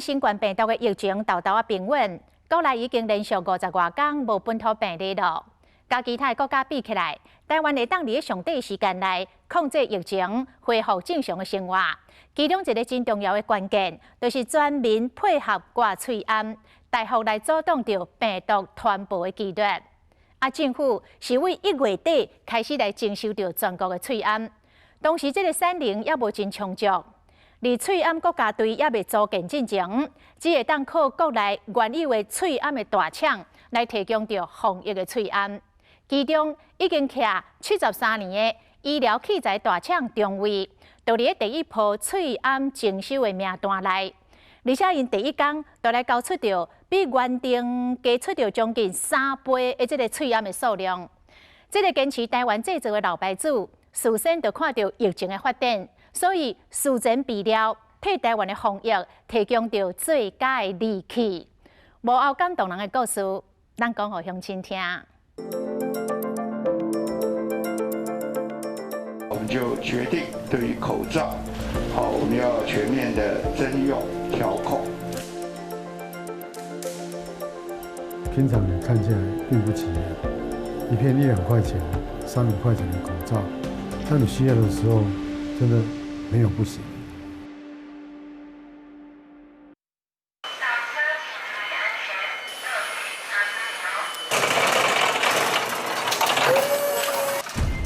新冠病毒的疫情豆豆平稳，国内已经连续50多天无本土病例了。甲其他国家比起来，台湾会当伫上短时间内控制疫情，恢复正常的生活。其中一个真重要的关键，就是全民配合挂喙罨，大幅来阻挡着病毒传播的几率。政府是为1月底开始来征收着全国的喙罨，当时这个产能也无真充足。而喙罨国家队也未组建进前，只会当靠国内原有的喙罨的大厂来提供着防疫的喙罨。其中已经徛73年的医疗器材大厂中卫，就伫第一波喙罨征收的名单内，而且因第一天就来交出着比原定加出着将近3倍的这个喙罨的数量。这个坚持台湾制造的老牌子，事先就看到疫情的发展。所以，事前备料替台湾的防疫提供着最佳的利器。无后感动人的故事，咱讲互乡亲听。我们就决定对于口罩，我们要全面的征用调控。平常你看起来并不起眼，一片1、2块钱、3、5块钱的口罩，当你需要的时候，真的没有不行。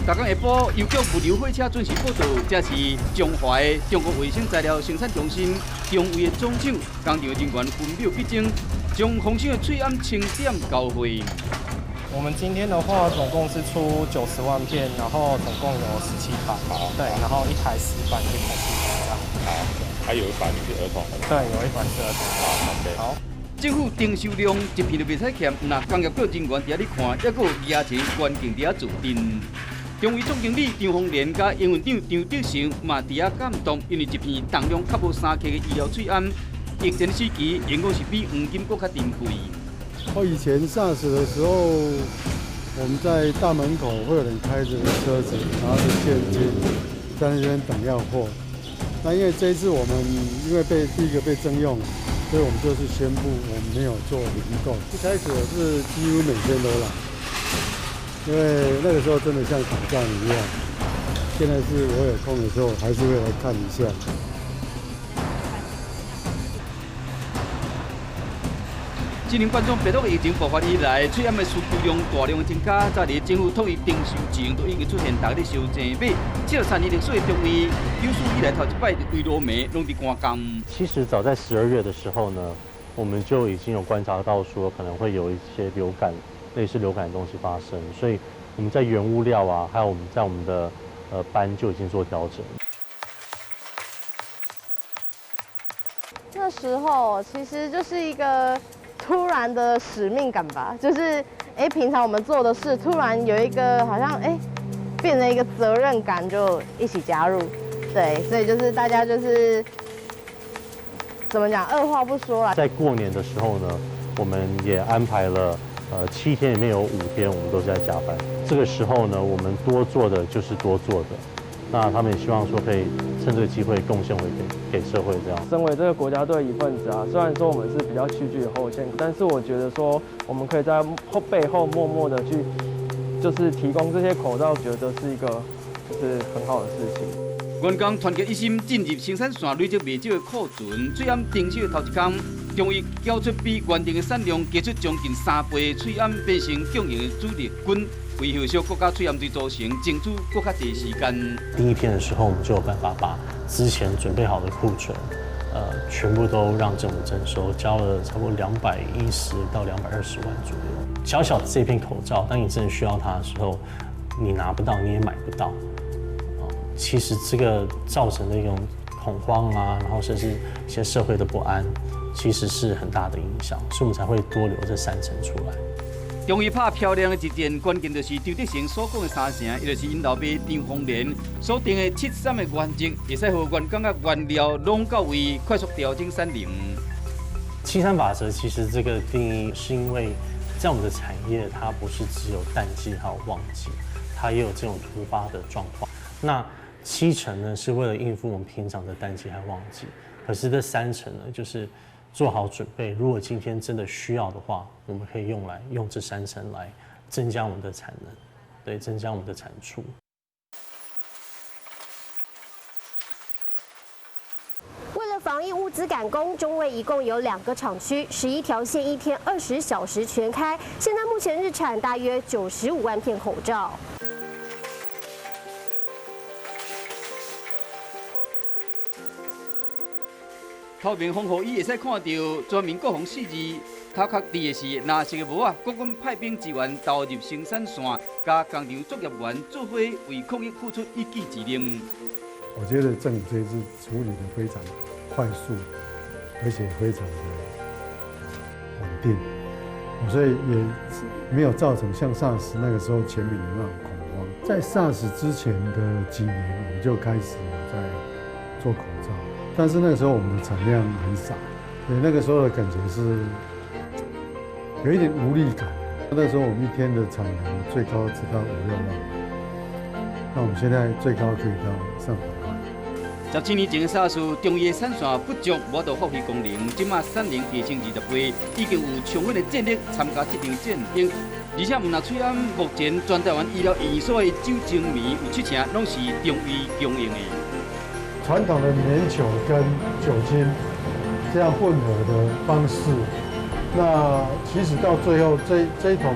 大港下晡，邮局物流火车准时报到，这是中华的中国卫生材料生产中心中卫的总厂工厂的人员分秒必争，将丰盛的喙罨清点交会。我们今天的话，总共是出90万片，然后总共有17版，对，然后1台10版，1台10版这样。好，还有一版是儿童的。对，有一版是儿童的。好。政府征收量一片都袂使欠，那工业局人员伫遐咧看，还佫有牙签关键伫遐驻镇。中卫总经理张丰年甲营运长张德成嘛伫遐感动，因为一片重量较无3克的医疗喙罨，疫情时期应该是比黄金更较珍贵。我以前SARS的时候，我们在大门口会有人开着车子，拿着现金在那边等要货。那因为这一次我们因为第一个被征用，所以我们就是宣布我们没有做零购。一开始我是几乎每天都来，因为那个时候真的像打仗一样。现在是我有空的时候还是会来看一下。今年冠状病毒疫情爆发以来，喙罨的需求量大量增加，早伫政府统一征收前，都已经出现大家咧收钱买。73年历史的中卫，有史以来头一摆为罗梅拢伫赶工。其实早在12月的时候呢，我们就已经有观察到说可能会有一些流感，类似流感的东西发生，所以我们在原物料啊，还有我们的班就已经做调整。那时候其实就是一个突然的使命感吧，就是平常我们做的事，突然有一个好像变成一个责任感，就一起加入。对，所以就是大家就是怎么讲，二话不说啦。在过年的时候呢，我们也安排了7天里面有5天我们都是在加班。这个时候呢，我们多做的就是多做的。那他们也希望说可以趁这个机会贡献回给社会这样。身为这个国家队一份子啊，虽然说我们是比较屈居于后线，但是我觉得说我们可以在背后默默的去，就是提供这些口罩，觉得是一个就是很好的事情。员工团结一心进入生产线，累积未少的库存。喙罨征收的头一天，终于交出比原定的产量加出将近3倍的喙罨，变成供应的主力军。为后续国家喙罨队组成，争取更加长时间。第一篇的时候，我们就有办法把之前准备好的库存，全部都让政府征收，交了差不多210到220万左右。小小的这片口罩，当你真的需要它的时候，你拿不到，你也买不到。其实这个造成的一种恐慌啊，然后甚至一些社会的不安，其实是很大的影响，所以我们才会多留这3成出来。终于拍漂亮的一件，关键就是张德成所讲的3成，也就是因老爸张丰年所定的73的原则，会使让员工的原料拢到位，快速调整产能。73法则其实这个定义是因为在我们的产业，它不是只有淡季还有旺季，它也有这种突发的状况。那7成呢，是为了应付我们平常的淡季和旺季，可是这3成呢，就是做好准备。如果今天真的需要的话，我们可以用这3层来增加我们的产能，对，增加我们的产出。为了防疫物资赶工，中卫一共有2个厂区，11条线1天20小时全开。现在目前日产大约95万片口罩。透明防护衣会使看到全民国防4字，头壳戴的是蓝色的帽啊。国军派兵支援投入生产线，加工厂作业员做伙为抗疫付出一己之力。我觉得政府这一次处理的非常快速，而且非常的稳定，所以也没有造成像 SARS 那个时候全民的那种恐慌。在 SARS 之前的几年，我们就开始有在做口罩。但是那个时候我们的产量很少，所以那个时候的感觉是有一点无力感。那时候我们一天的产能最高只到5、6万，那我们现在最高可以到上百万。17年前的 SARS， 中医的产线不足，无法发挥功能。即马产能提升20倍，已经有充分的战力参加这场战争。而且唔那吹暗，目前全台湾医疗院所的酒精棉有7成拢是中医供应的。传统的棉球跟酒精这样混合的方式，那其实到最后这一桶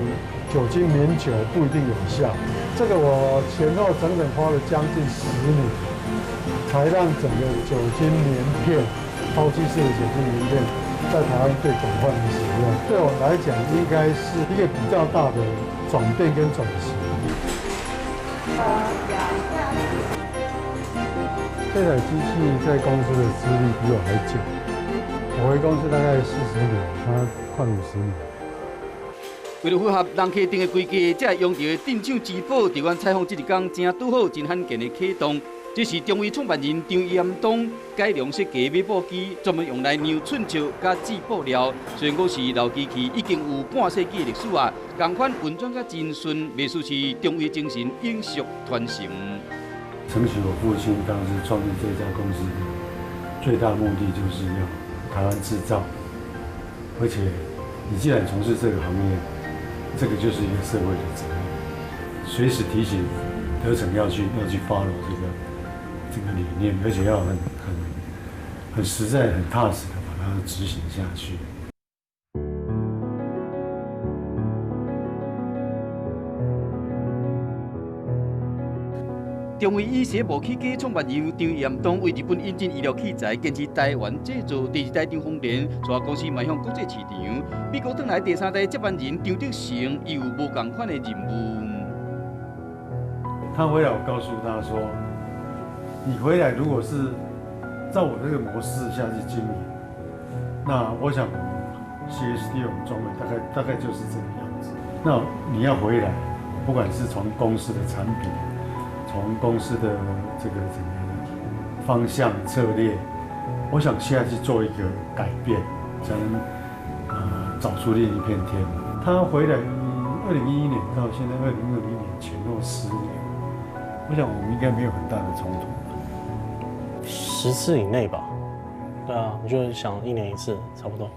酒精棉球不一定有效。这个我前后整整花了将近10年，才让整个酒精棉片、抛弃式的酒精棉片在台湾最广泛的使用。对我来讲，应该是一个比较大的转变跟转型。这台机器在公司的资历比我还久，我回公司大概40年，它快50年。为了符合人客订的规格，才用到的电厂之宝，伫阮采访这一天正拄好，真罕见的启动。这是中卫创办人张延东改良设计的马布机，专门用来酿寸树加制布料。虽然讲是老机器，已经有半世纪的历史啊，同款运转甲真顺，未输是中卫精神永续传承。承袭我父亲当时创立这家公司的最大目的，就是要台湾制造。而且，你既然从事这个行业，这个就是一个社会的责任，随时提醒德成要去 follow 这个理念，而且要很实在、很踏实的把它执行下去。中卫医学武器家创办人张延东为日本引进医疗器材，坚持台湾制造。第2代张丰年带公司迈向国际市场。美国转来第3代接班人张德成，伊有无同款的任务。他回来，我告诉他说：“你回来如果是照我这个模式下去经营，那我想 CSD 我们中卫大概就是这个样子。那你要回来，不管是从公司的产品。”从公司的这个整个方向策略，我想现在去做一个改变，才能找出另一片天。他回来2011年到现在2020年前后10年，我想我们应该没有很大的冲突，10次以内吧。对啊，你就想1年1次，差不多。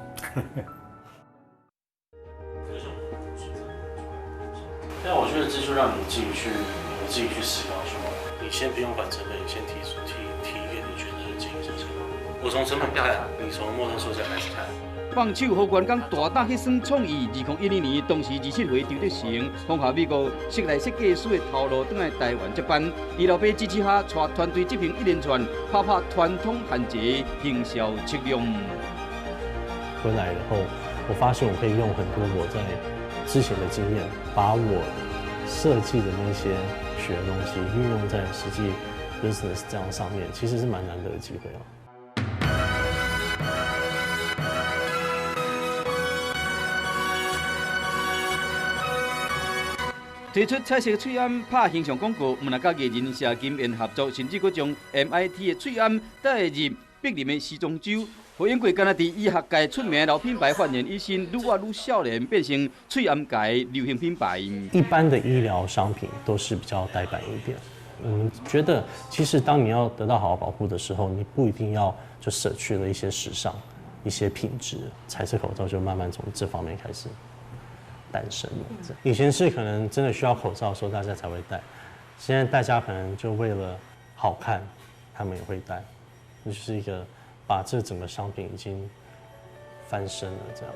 但我觉得这就让你自己去思考说，你先不用管成本，你先提一个你觉得经营成本。我从成本看，你从末端售价开始看。放手和员工大胆去耍创意。2012年，当时27岁张德成放下美国室内设计师的头路，转来台湾接班。伫老爸支持下，带团队执行一连串拍传统限制行销策略。回来以后，我发现我可以用很多我在之前的经验，把我设计的那些学的东西运用在实际 business 这样上面，其实是蛮难得的机会啊。推出彩色喙罨拍形象广告，唔那甲艺人谢金燕合作，甚至佫将 MIT 的喙罨带入碧林的时装周。何英贵敢若伫医学界出名的老品牌焕然一新，愈活愈少年，变成喙罨界流行品牌。一般的医疗商品都是比较呆板一点。我们觉得，其实当你要得到好好保护的时候，你不一定要就舍去了一些时尚，一些品质，彩色口罩就慢慢从这方面开始诞生了。以前是可能真的需要口罩的时候大家才会戴，现在大家可能就为了好看，他们也会戴，这就是一个把这整个商品已经翻身了这样。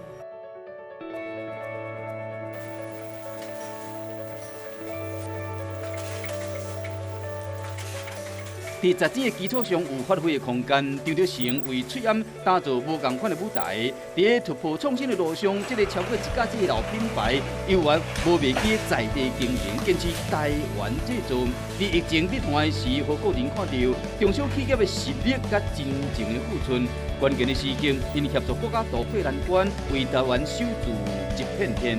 在杂志的基础上有发挥的空间，张德成为翠庵打造无同款的舞台。在突破创新的路上，这个超过1甲这老品牌，犹原无忘记在地经营，坚持台湾制造。在疫情逼团时，互个人看到中小企业的实力甲真正的付出。关键的时刻，因协助国家大会难关，为台湾守住一片天。